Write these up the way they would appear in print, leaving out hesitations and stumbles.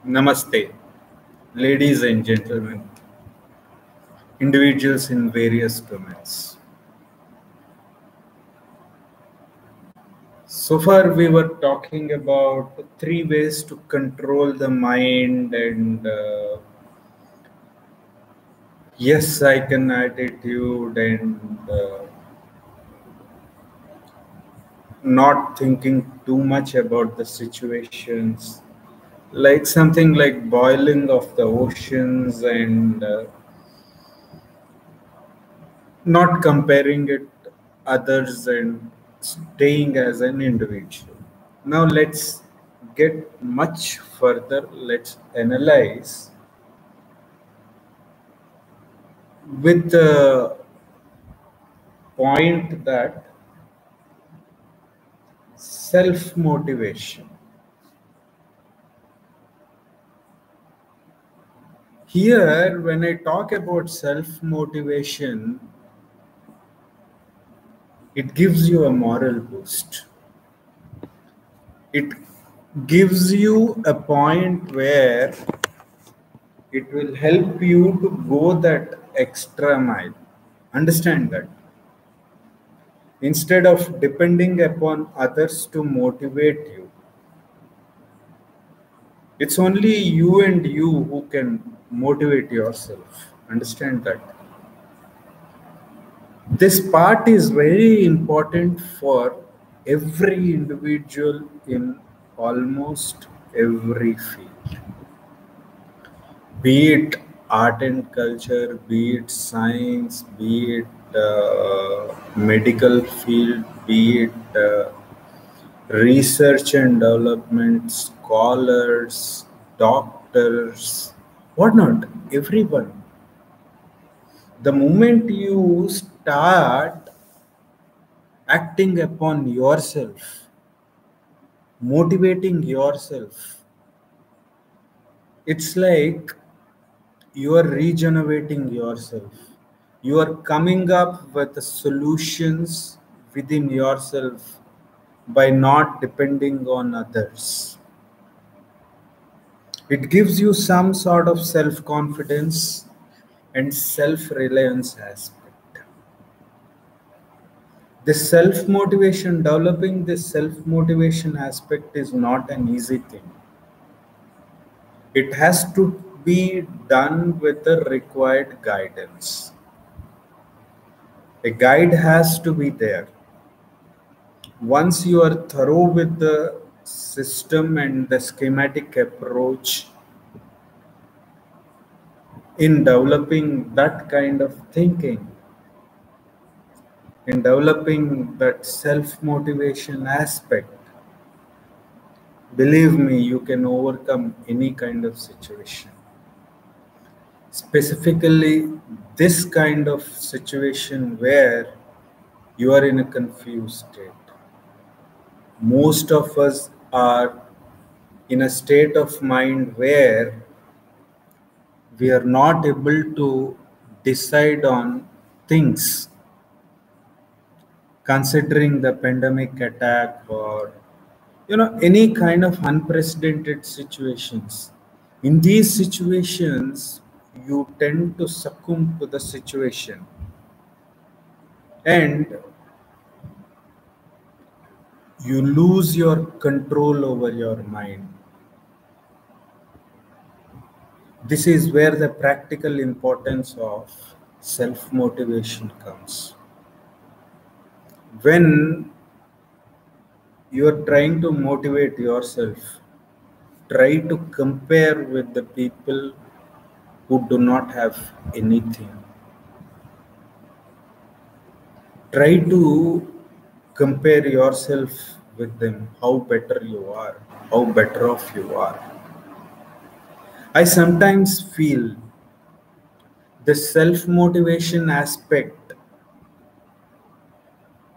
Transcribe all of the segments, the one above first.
Namaste, ladies and gentlemen, individuals in various domains. So far, we were talking about three ways to control the mind, and yes, I can attitude and not thinking too much about the situations, like something like boiling of the oceans and not comparing it others and staying as an individual. Now let's get much further. Let's analyze with the point that self motivation. Here, when I talk about self motivation, it gives you a moral boost. It gives you a point where it will help you to go that extra mile. Understand that. Instead of depending upon others to motivate you, it's only you and you who can motivate yourself. Understand that. This part is very important for every individual in almost every field, be it art and culture, be it science, be it medical field, be it research and development, scholars, doctors, whatnot, everyone. The moment you start acting upon yourself, motivating yourself, it's like you are regenerating yourself. You are coming up with the solutions within yourself by not depending on others. It gives you some sort of self confidence and self reliance aspect. This self motivation, developing this self motivation aspect is not an easy thing. It has to be done with the required guidance. A guide has to be there. Once you are thorough with the system and the schematic approach in developing that kind of thinking, in developing that self motivation aspect, believe me, you can overcome any kind of situation. Specifically, this kind of situation where you are in a confused state. Most of us are in a state of mind where we are not able to decide on things considering the pandemic attack or any kind of unprecedented situations. In these situations, you tend to succumb to the situation and you lose your control over your mind. This is where the practical importance of self motivation comes. When you are trying to motivate yourself, try to compare with the people who do not have anything. Try to compare yourself with them, how better you are, how better off you are. I sometimes feel the self motivation aspect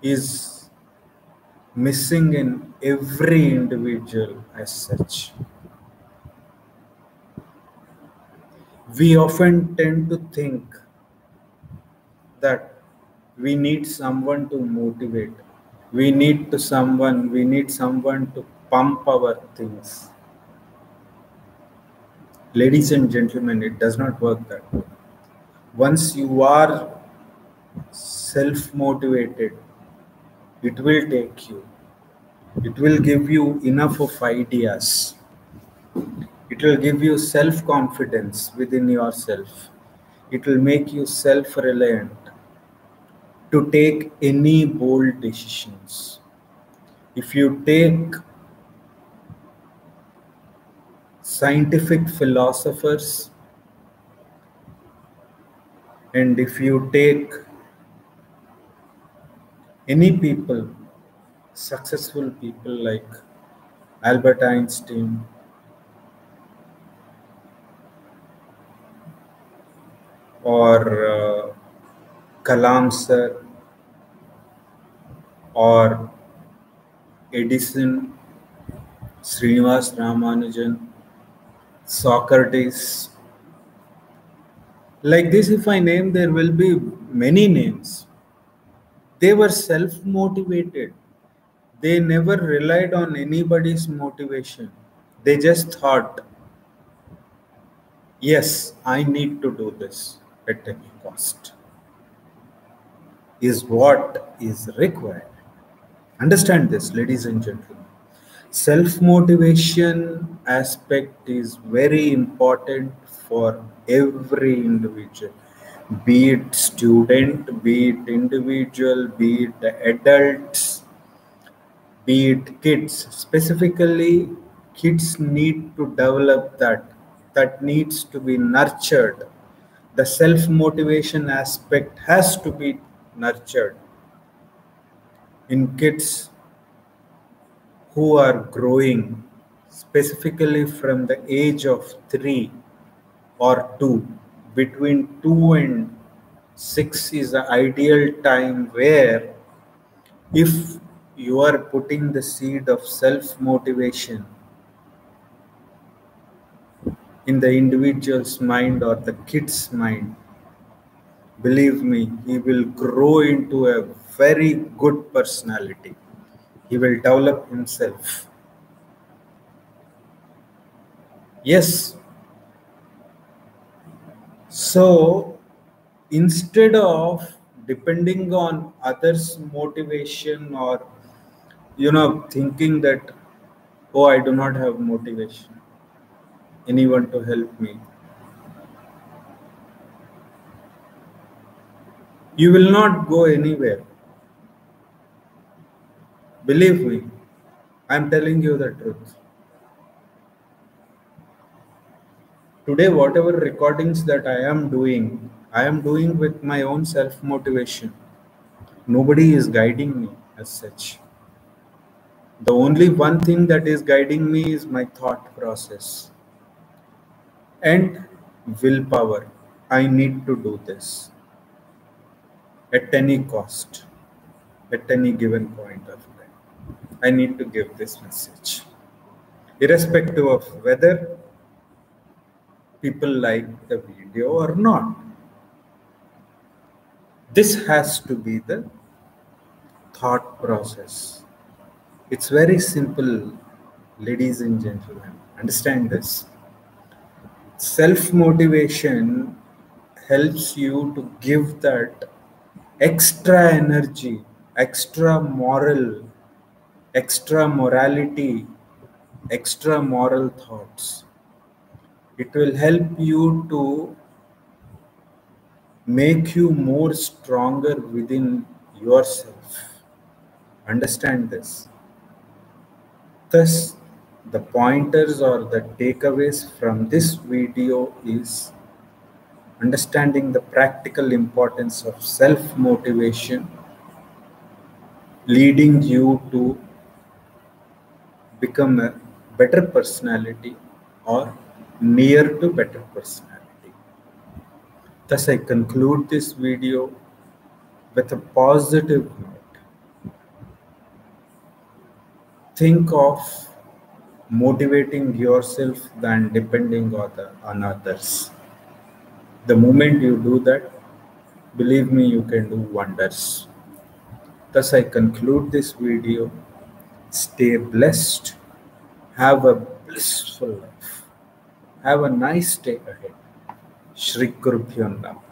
is missing in every individual as such. We often tend to think that we need someone to motivate. We need someone to pump our things. Ladies and gentlemen, it does not work that way. Once you are self motivated, it will take you, it will give you enough of ideas, it will give you self confidence within yourself, it will make you self reliant to take any bold decisions. If you take scientific philosophers, and if you take any people, successful people like Albert Einstein or Kalam sir or Edison, Srinivas Ramanujan, Socrates, like this, if I name, there will be many names. They were self motivated. They never relied on anybody's motivation. They just thought, yes, I need to do this at any cost, is what is required. Understand this, ladies and gentlemen. Self motivation aspect is very important for every individual, be it student, be it individual, be it adults, be it kids. Specifically, kids need to develop that needs to be nurtured. The self motivation aspect has to be nurtured in kids who are growing, specifically from the age of 3 or 2. Between 2 and 6 is the ideal time where, if you are putting the seed of self motivation in the individual's mind or the kid's mind, believe me, he will grow into a very good personality. He will develop himself. Yes, so instead of depending on others' motivation, or thinking that, oh, I do not have motivation, anyone to help me, you will not go anywhere. Believe me, I am telling you the truth. Today, whatever recordings that I am doing with my own self motivation. Nobody is guiding me as such. The only one thing that is guiding me is my thought process and willpower. I need to do this at any cost, at any given point of time. I need to give this message, irrespective of whether people like the video or not. This has to be the thought process. It's very simple, ladies and gentlemen. Understand this. Self motivation helps you to give that extra energy, extra moral, extra morality, extra moral thoughts. It will help you to make you more stronger within yourself. Understand this. Thus, the pointers or the takeaways from this video is understanding the practical importance of self motivation, leading you to become a better personality or near to better personality. Thus, I conclude this video with a positive note. Think of motivating yourself than depending on others. The moment you do that, believe me, you can do wonders. Thus, I conclude this video. Stay blessed. Have a blissful life. Have a nice day ahead. Shri Gurubhyo Namah.